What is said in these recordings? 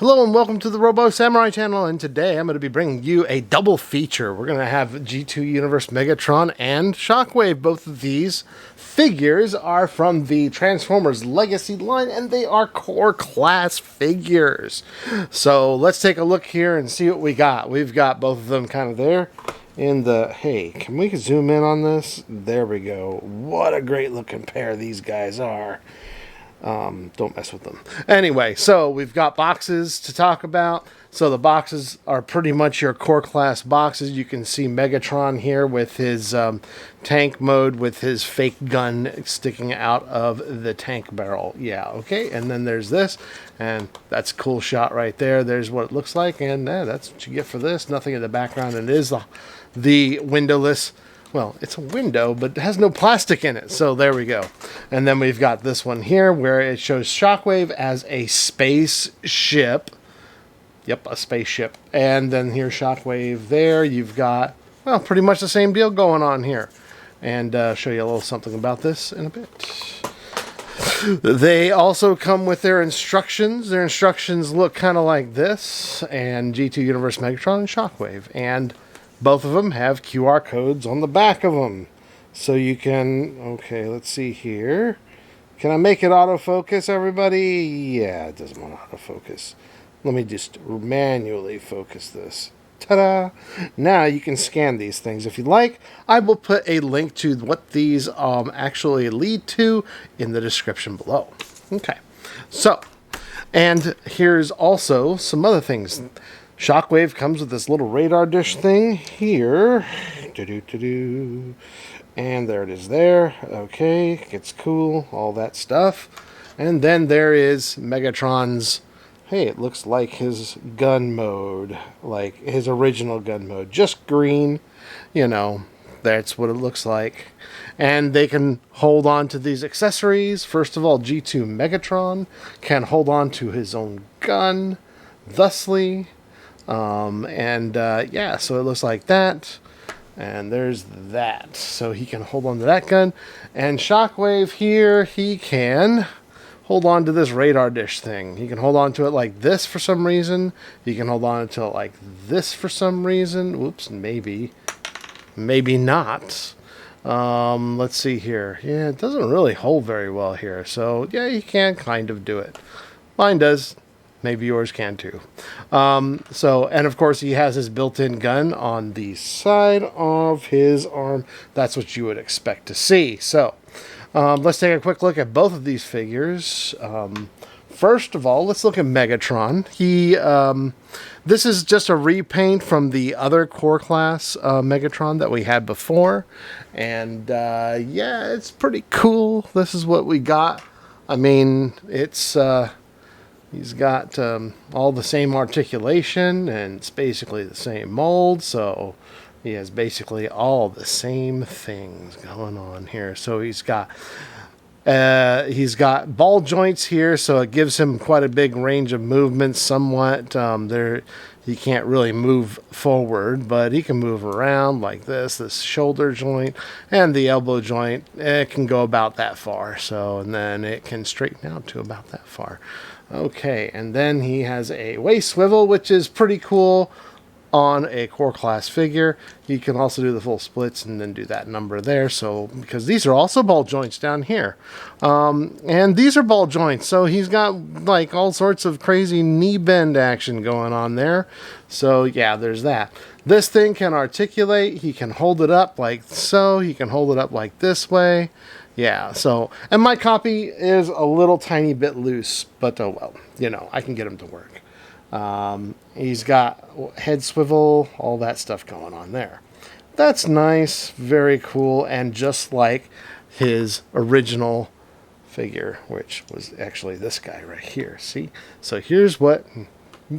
Hello and welcome to the Robo Samurai channel, and today I'm going to be bringing you a double feature. We're going to have G2 Universe Megatron and Shockwave. Both of these figures are from the Transformers Legacy line, and they are core class figures. So let's take a look here and see what we got. We've got both of them kind of there in the... Hey, can we zoom in on this? There we go. What a great looking pair these guys are. Don't mess with them. Anyway, so we've got boxes to talk about. So the boxes are pretty much your core class boxes. You can see Megatron here with his tank mode with his fake gun sticking out of the tank barrel. Yeah, okay. And then there's this, and that's a cool shot right there. There's what it looks like, and that's what you get for this. Nothing in the background. And it is the windowless. Well, it's a window, but it has no plastic in it. So there we go. And then we've got this one here where it shows Shockwave as a spaceship. Yep, a spaceship. And then here's Shockwave there. You've got, well, pretty much the same deal going on here. And show you a little something about this in a bit. They also come with their instructions. Their instructions look kind of like this. And G2 Universe Megatron and Shockwave. And both of them have QR codes on the back of them. So you can, okay, let's see here. Can I make it autofocus, everybody? Yeah, it doesn't want to autofocus. Let me just manually focus this. Ta-da! Now you can scan these things if you like. I will put a link to what these actually lead to in the description below. Okay, so, and here's also some other things. Shockwave comes with this little radar dish thing here. And there it is there. Okay, it's cool, all that stuff. And then there is Megatron's, hey, it looks like his gun mode, like his original gun mode. Just green, you know, that's what it looks like. And they can hold on to these accessories. First of all, G2 Megatron can hold on to his own gun, thusly. Yeah, so it looks like that. And there's that. So he can hold on to that gun. And Shockwave here, he can hold on to this radar dish thing. He can hold on to it like this for some reason. He can hold on to it like this for some reason. Whoops, maybe. Maybe not. Let's see here. Yeah, it doesn't really hold very well here. So, yeah, you can kind of do it. Mine does. Maybe yours can too. And of course he has his built-in gun on the side of his arm. That's what you would expect to see. So, let's take a quick look at both of these figures. First of all, let's look at Megatron. This is just a repaint from the other core class Megatron that we had before. And, yeah, it's pretty cool. This is what we got. I mean, it's... He's got all the same articulation, and it's basically the same mold, so he has basically all the same things going on here. So he's got ball joints here, so it gives him quite a big range of movement. Somewhat he can't really move forward, but he can move around like this shoulder joint and the elbow joint. It can go about that far, so, and then it can straighten out to about that far. Okay, and then he has a waist swivel, which is pretty cool on a core class figure. You can also do the full splits and then do that number there. So, because these are also ball joints down here. And these are ball joints. So he's got like all sorts of crazy knee bend action going on there. So yeah, there's that. This thing can articulate. He can hold it up like so. He can hold it up like this way. Yeah, so, and my copy is a little tiny bit loose, but oh well, you know, I can get him to work. He's got head swivel, all that stuff going on there. That's nice, very cool, and just like his original figure, which was actually this guy right here, see? So here's what,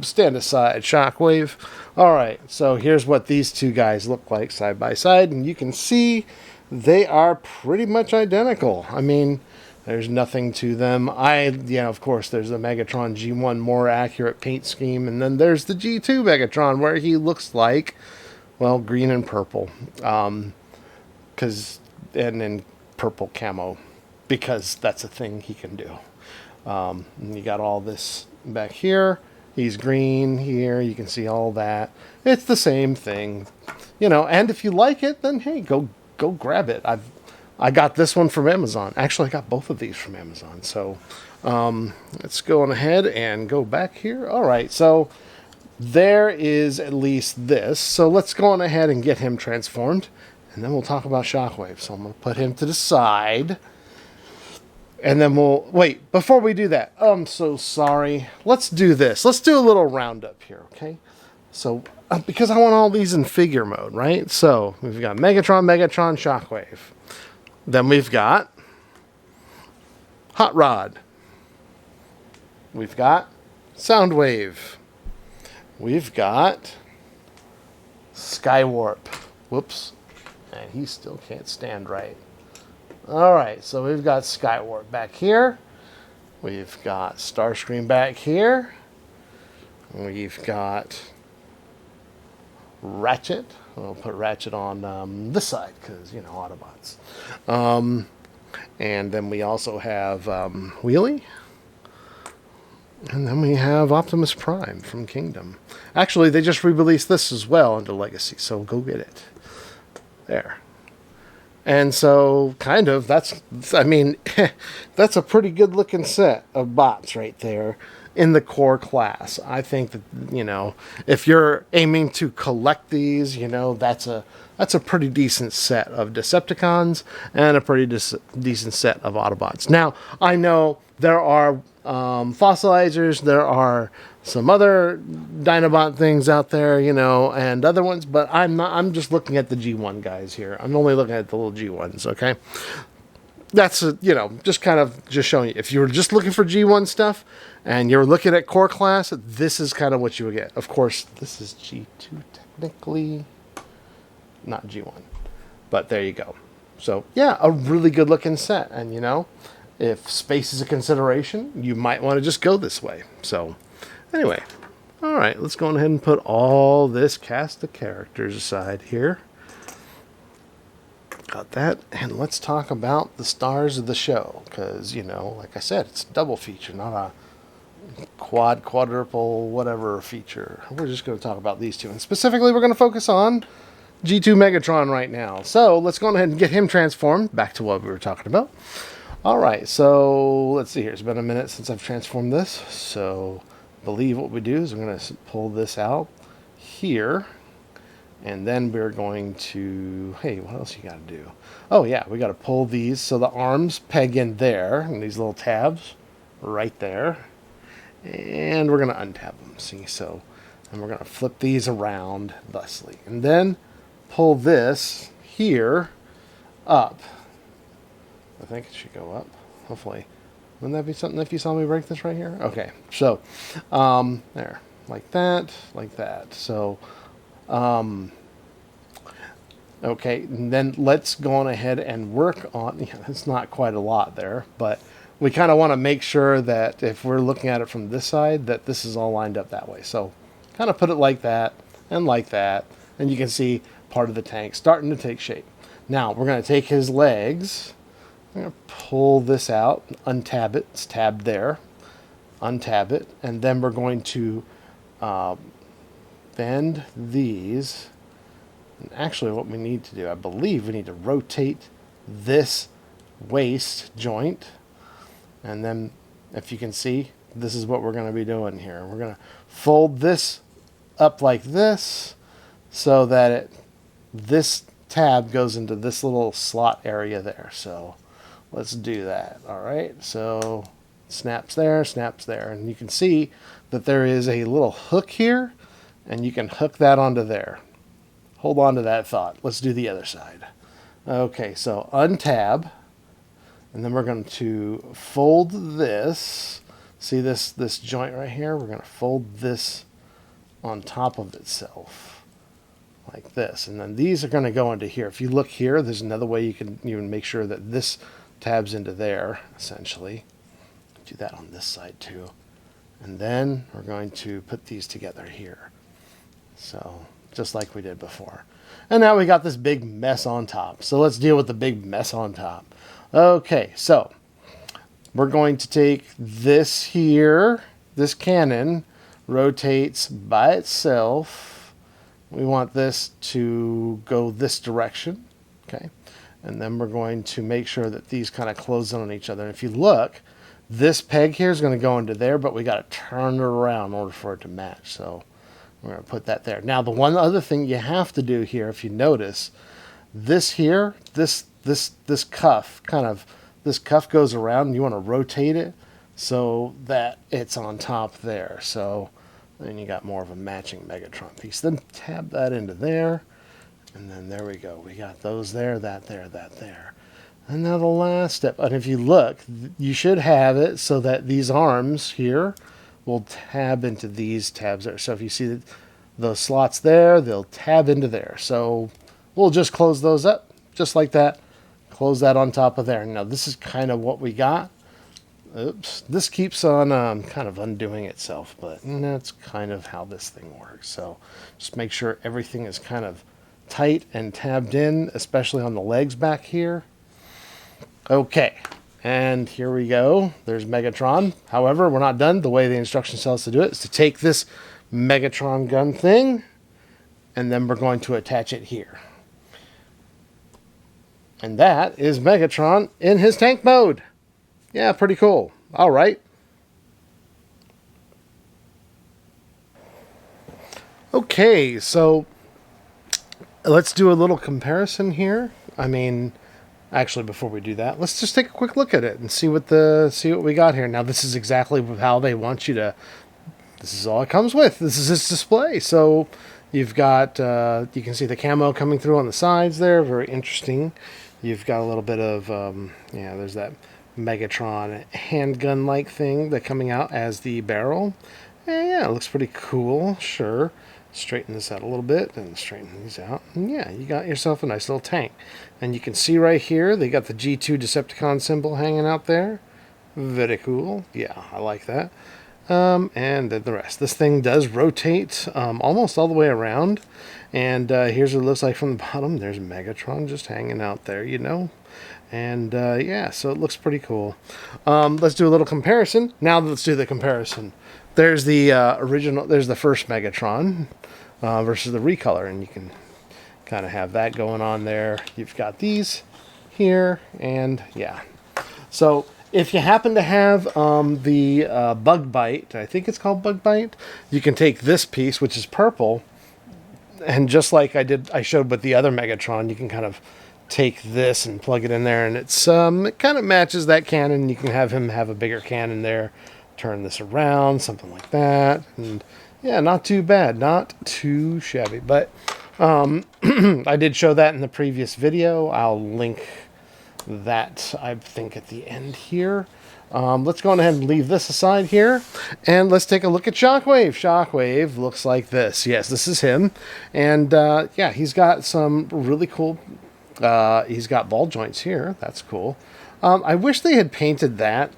stand aside, Shockwave. All right, so here's what these two guys look like side by side, and you can see they are pretty much identical. I mean, there's nothing to them. Yeah, of course, there's the Megatron G1 more accurate paint scheme, and then there's the G2 Megatron where he looks like, well, green and purple, and then purple camo, because that's a thing he can do. And you got all this back here, He's green here. You can see all that. It's the same thing, you know. And if you like it, then hey, go grab it. I got this one from Amazon. Actually, I got both of these from Amazon. So let's go on ahead and go back here. All right, so there is at least this. So let's go on ahead and get him transformed, and then we'll talk about Shockwave. So I'm going to put him to the side. And then we'll... Wait, before we do that, I'm so sorry. Let's do this. Let's do a little roundup here, okay? So, because I want all these in figure mode, right? So, we've got Megatron, Shockwave. Then we've got Hot Rod. We've got Soundwave. We've got Skywarp. Whoops. And he still can't stand right. Alright, so we've got Skywarp back here. We've got Starscream back here. We've got Ratchet. We'll put Ratchet on this side because, you know, Autobots. And then we also have Wheelie. And then we have Optimus Prime from Kingdom. Actually, they just re-released this as well under Legacy, so go get it. There. And so, kind of, that's a pretty good looking set of bots right there in the core class. I think that, you know, if you're aiming to collect these, you know, that's a pretty decent set of Decepticons and a pretty decent set of Autobots. Now, I know there are fossilizers, there are some other Dinobot things out there, you know, and other ones, but I'm just looking at the G1 guys here. I'm only looking at the little G1s, okay? That's, you know, just kind of just showing you. If you were just looking for G1 stuff and you're looking at core class, this is kind of what you would get. Of course, this is G2 technically, not G1, but there you go. So, yeah, a really good looking set, and, you know, if space is a consideration, you might want to just go this way. So, anyway, all right, let's go ahead and put all this cast of characters aside here. Got that, and let's talk about the stars of the show, because, you know, like I said, it's a double feature, not a quadruple, whatever feature. We're just going to talk about these two, and specifically we're going to focus on G2 Megatron right now. So let's go ahead and get him transformed, back to what we were talking about. Alright, so let's see here. It's been a minute since I've transformed this. So I believe what we do is we're going to pull this out here. And then we're going to... Hey, what else you got to do? Oh, yeah, we got to pull these so the arms peg in there. And these little tabs right there. And we're going to untab them. See, so... And we're going to flip these around thusly. And then pull this here up. I think it should go up, hopefully. Wouldn't that be something if you saw me break this right here? Okay, so, there, like that, like that. So, okay, and then let's go on ahead and work on, yeah, it's not quite a lot there, but we kind of want to make sure that if we're looking at it from this side, that this is all lined up that way. So, kind of put it like that, and you can see part of the tank starting to take shape. Now, we're going to take his legs. I'm going to pull this out, untab it, it's tabbed there, untab it, and then we're going to bend these. And actually what we need to do, I believe we need to rotate this waist joint, and then if you can see, this is what we're going to be doing here. We're going to fold this up like this so that this tab goes into this little slot area there. So let's do that. All right, so snaps there, and you can see that there is a little hook here, and you can hook that onto there. Hold on to that thought. Let's do the other side. Okay, so untab, and then we're going to fold this. See this joint right here? We're going to fold this on top of itself, like this, and then these are going to go into here. If you look here, there's another way you can even make sure that this tabs into there, essentially. Do that on this side too. And then we're going to put these together here. So, just like we did before. And now we got this big mess on top. So let's deal with the big mess on top. Okay, so we're going to take this here, this cannon, rotates by itself. We want this to go this direction, okay? And then we're going to make sure that these kind of close in on each other. And if you look, this peg here is going to go into there, but we got to turn it around in order for it to match. So we're going to put that there. Now, the one other thing you have to do here, if you notice, this here, this cuff, this cuff goes around, and you want to rotate it so that it's on top there. So then you got more of a matching Megatron piece. Then tab that into there, and then there we go. We got those there, that there, that there. And now the last step, and if you look, you should have it so that these arms here will tab into these tabs there. So if you see the slots there, they'll tab into there. So we'll just close those up, just like that. Close that on top of there. Now this is kind of what we got. Oops, this keeps on kind of undoing itself, but that's kind of how this thing works. So just make sure everything is kind of tight and tabbed in, especially on the legs back here. Okay, and here we go. There's Megatron. However, we're not done. The way the instructions tell us to do it is to take this Megatron gun thing, and then we're going to attach it here. And that is Megatron in his tank mode. Yeah, pretty cool. All right. Okay, so let's do a little comparison here. I mean, actually, before we do that, let's just take a quick look at it and see what we got here. Now, this is exactly how they want you to. This is all it comes with. This is its display. So you've got you can see the camo coming through on the sides there. Very interesting. You've got a little bit of yeah. There's that Megatron handgun-like thing that coming out as the barrel. And yeah, it looks pretty cool. Sure. Straighten this out a little bit and straighten these out. And yeah, you got yourself a nice little tank. And you can see right here, they got the G2 Decepticon symbol hanging out there. Very cool. Yeah, I like that. And then the rest. This thing does rotate almost all the way around. And here's what it looks like from the bottom. There's Megatron just hanging out there, you know. And yeah, so it looks pretty cool. Let's do a little comparison. Now let's do the comparison. There's the original, there's the first Megatron versus the recolor, and you can kind of have that going on there. You've got these here, and yeah. So if you happen to have the Bug Bite, I think it's called Bug Bite, you can take this piece, which is purple, and just like I showed with the other Megatron, you can kind of take this and plug it in there, and it's it kind of matches that cannon. You can have him have a bigger cannon there. Turn this around, something like that, and yeah, not too bad, not too shabby. But I did show that in the previous video. I'll link that, I think, at the end here. Let's go ahead and leave this aside here, and let's take a look at Shockwave. Shockwave looks like this. Yes, this is him, and yeah, he's got some really cool. He's got ball joints here. That's cool. I wish they had painted that.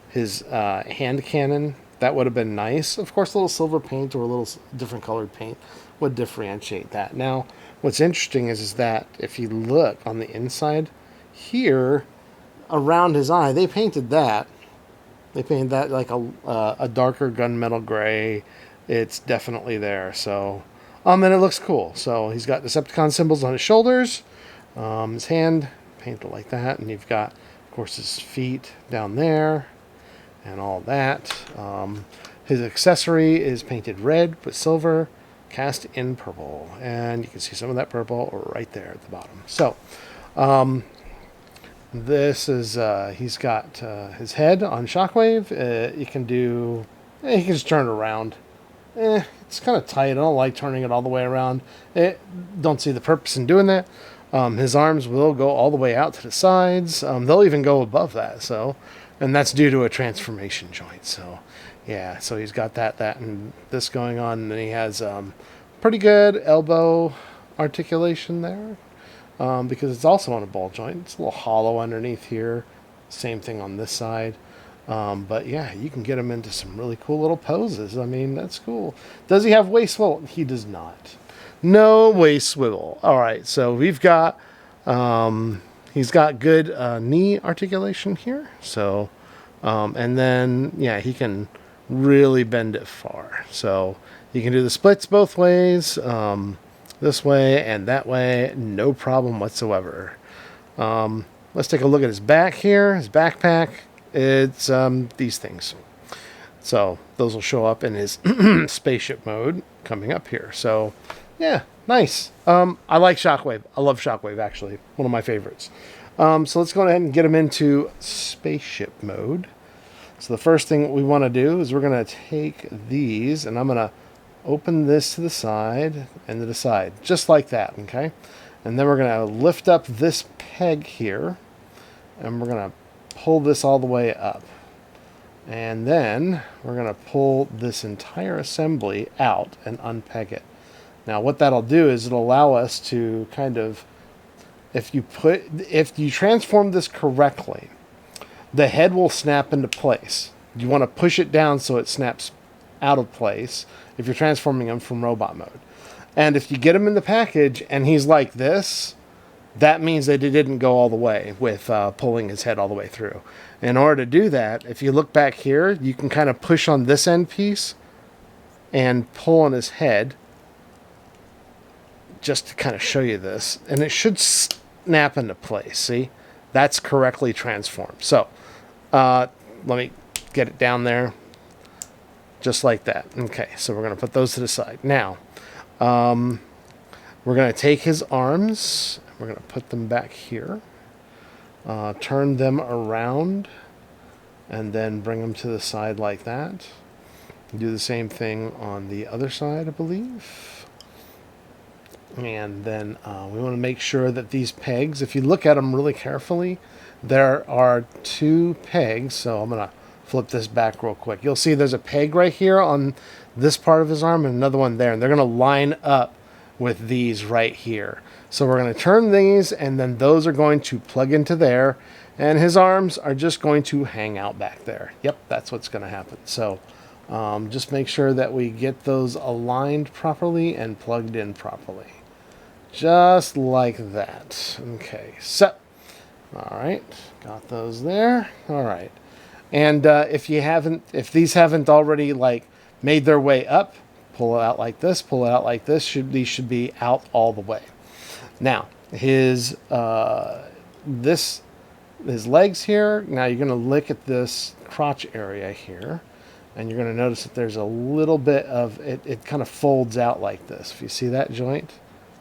His hand cannon, that would have been nice. Of course, a little silver paint or a little different colored paint would differentiate that. Now, what's interesting is that if you look on the inside here, around his eye, they painted that. They painted that like a darker gunmetal gray. It's definitely there. So, and it looks cool. So he's got Decepticon symbols on his shoulders, his hand painted like that, and you've got, of course, his feet down there. And all that. His accessory is painted red with silver, cast in purple. And you can see some of that purple right there at the bottom. So, this is, he's got his head on Shockwave. You can do, you can just turn it around. It's kind of tight. I don't like turning it all the way around. Don't see the purpose in doing that. His arms will go all the way out to the sides. They'll even go above that. So. And that's due to a transformation joint. So, yeah. So he's got that, and this going on. And then he has pretty good elbow articulation there because it's also on a ball joint. It's a little hollow underneath here. Same thing on this side. But, yeah, you can get him into some really cool little poses. I mean, that's cool. Does he have waist swivel? He does not. No waist swivel. All right. So we've got... he's got good knee articulation here. So, and then, yeah, he can really bend it far. So you can do the splits both ways, this way and that way, no problem whatsoever. Let's take a look at his back here, his backpack. It's these things. So those will show up in his spaceship mode coming up here. So yeah, nice. I like Shockwave. I love Shockwave, actually. One of my favorites. So let's go ahead and get him into spaceship mode. So the first thing we want to do is we're going to take these, and I'm going to open this to the side and to the side, just like that, okay? And then we're going to lift up this peg here, and we're going to pull this all the way up. And then we're going to pull this entire assembly out and unpeg it. Now what that'll do is it'll allow us to kind of, if you transform this correctly, the head will snap into place. You want to push it down so it snaps out of place if you're transforming him from robot mode. And if you get him in the package and he's like this, that means that it didn't go all the way with pulling his head all the way through. In order to do that, if you look back here, you can kind of push on this end piece and pull on his head, just to kind of show you this. And it should snap into place, see? That's correctly transformed. So, let me get it down there, just like that. Okay, so we're going to put those to the side. Now, we're going to take his arms, we're going to put them back here, turn them around, and then bring them to the side like that. Do the same thing on the other side, I believe. And then we want to make sure that these pegs, if you look at them really carefully, there are two pegs. So I'm going to flip this back real quick. You'll see there's a peg right here on this part of his arm and another one there. And they're going to line up with these right here. So we're going to turn these, and then those are going to plug into there. And his arms are just going to hang out back there. Yep, that's what's going to happen. So just make sure that we get those aligned properly and plugged in properly. Just like that. Okay, so, all right, got those there. All right, and if these haven't already like made their way up, pull it out like this. Pull it out like this. These should be out all the way. Now his legs here. Now you're going to look at this crotch area here, and you're going to notice that there's a little bit of it. It kind of folds out like this. If you see that joint.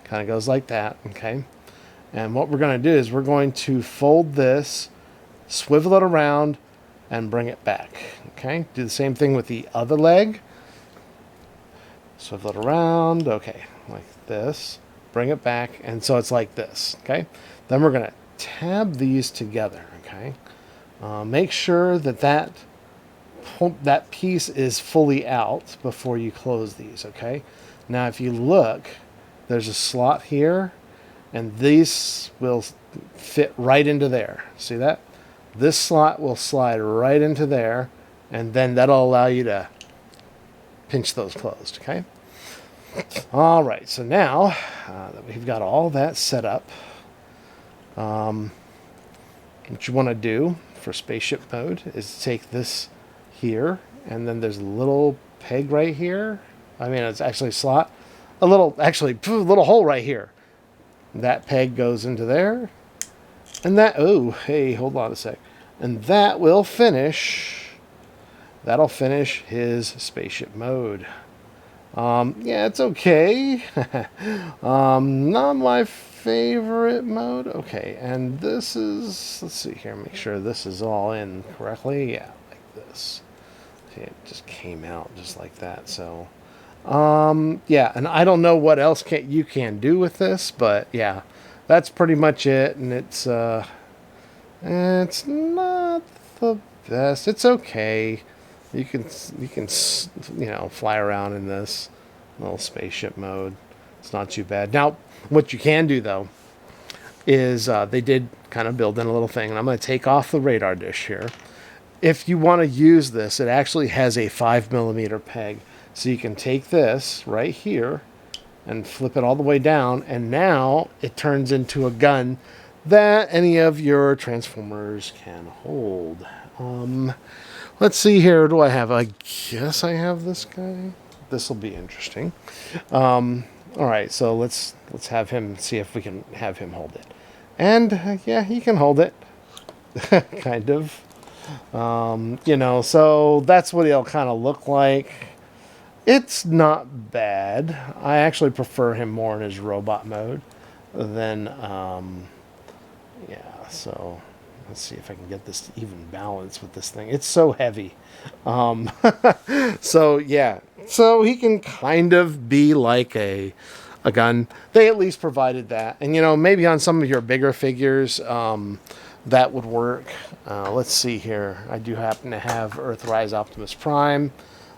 Kind of goes like that, okay? And what we're going to do is we're going to fold this, swivel it around, and bring it back, okay? Do the same thing with the other leg. Swivel it around, okay, like this. Bring it back, and so it's like this, okay? Then we're going to tab these together, okay? Make sure that that piece is fully out before you close these, okay? Now, if you look, there's a slot here, and these will fit right into there. See that? This slot will slide right into there, and then that'll allow you to pinch those closed, okay? All right, so now that we've got all that set up, what you want to do for spaceship mode is take this here, and then there's a little peg right here. I mean, it's actually a slot. A little hole right here. That peg goes into there. And that, oh, hey, hold on a sec. And that will finish, that'll finish his spaceship mode. Yeah, it's okay. Not my favorite mode. Okay, and this is, let's see here, make sure this is all in correctly. Yeah, like this. See, it just came out just like that, so... yeah, and I don't know what else you can do with this, but yeah, that's pretty much it. And it's not the best. It's okay. You can fly around in this little spaceship mode. It's not too bad. Now, what you can do though is they did kind of build in a little thing, and I'm going to take off the radar dish here. If you want to use this, it actually has a 5mm peg. So you can take this right here and flip it all the way down, and now it turns into a gun that any of your Transformers can hold. Let's see here. What do I have? I guess I have this guy. This will be interesting. All right, so let's have him see if we can have him hold it. And yeah, he can hold it, kind of. You know, so that's what he'll kind of look like. It's not bad. I actually prefer him more in his robot mode than, yeah, so let's see if I can get this to even balance with this thing. It's so heavy. So, yeah, so he can kind of be like a gun. They at least provided that. And, you know, maybe on some of your bigger figures, that would work. Let's see here. I do happen to have Earthrise Optimus Prime.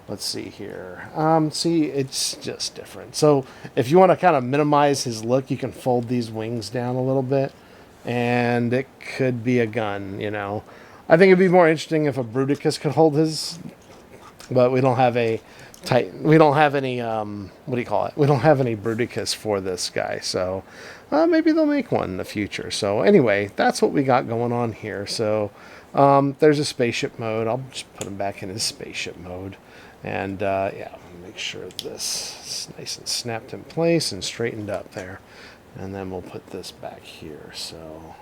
Let's see here. See, it's just different. So if you want to kind of minimize his look, you can fold these wings down a little bit, and it could be a gun, you know. I think it'd be more interesting if a Bruticus could hold his, but we don't have a we don't have any, what do you call it? We don't have any Bruticus for this guy, so maybe they'll make one in the future. So anyway, that's what we got going on here. So there's a spaceship mode. I'll just put him back in his spaceship mode. And yeah, make sure this is nice and snapped in place and straightened up there. And then we'll put this back here. So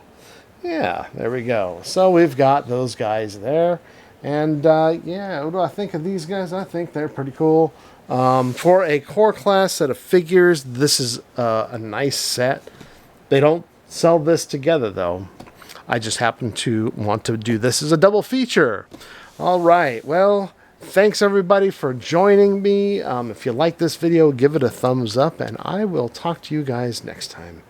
yeah, there we go. So we've got those guys there. And yeah, what do I think of these guys? I think they're pretty cool. For a core class set of figures, this is a nice set. They don't sell this together, though. I just happen to want to do this as a double feature. All right, well, thanks everybody for joining me. If you like this video, give it a thumbs up, and I will talk to you guys next time.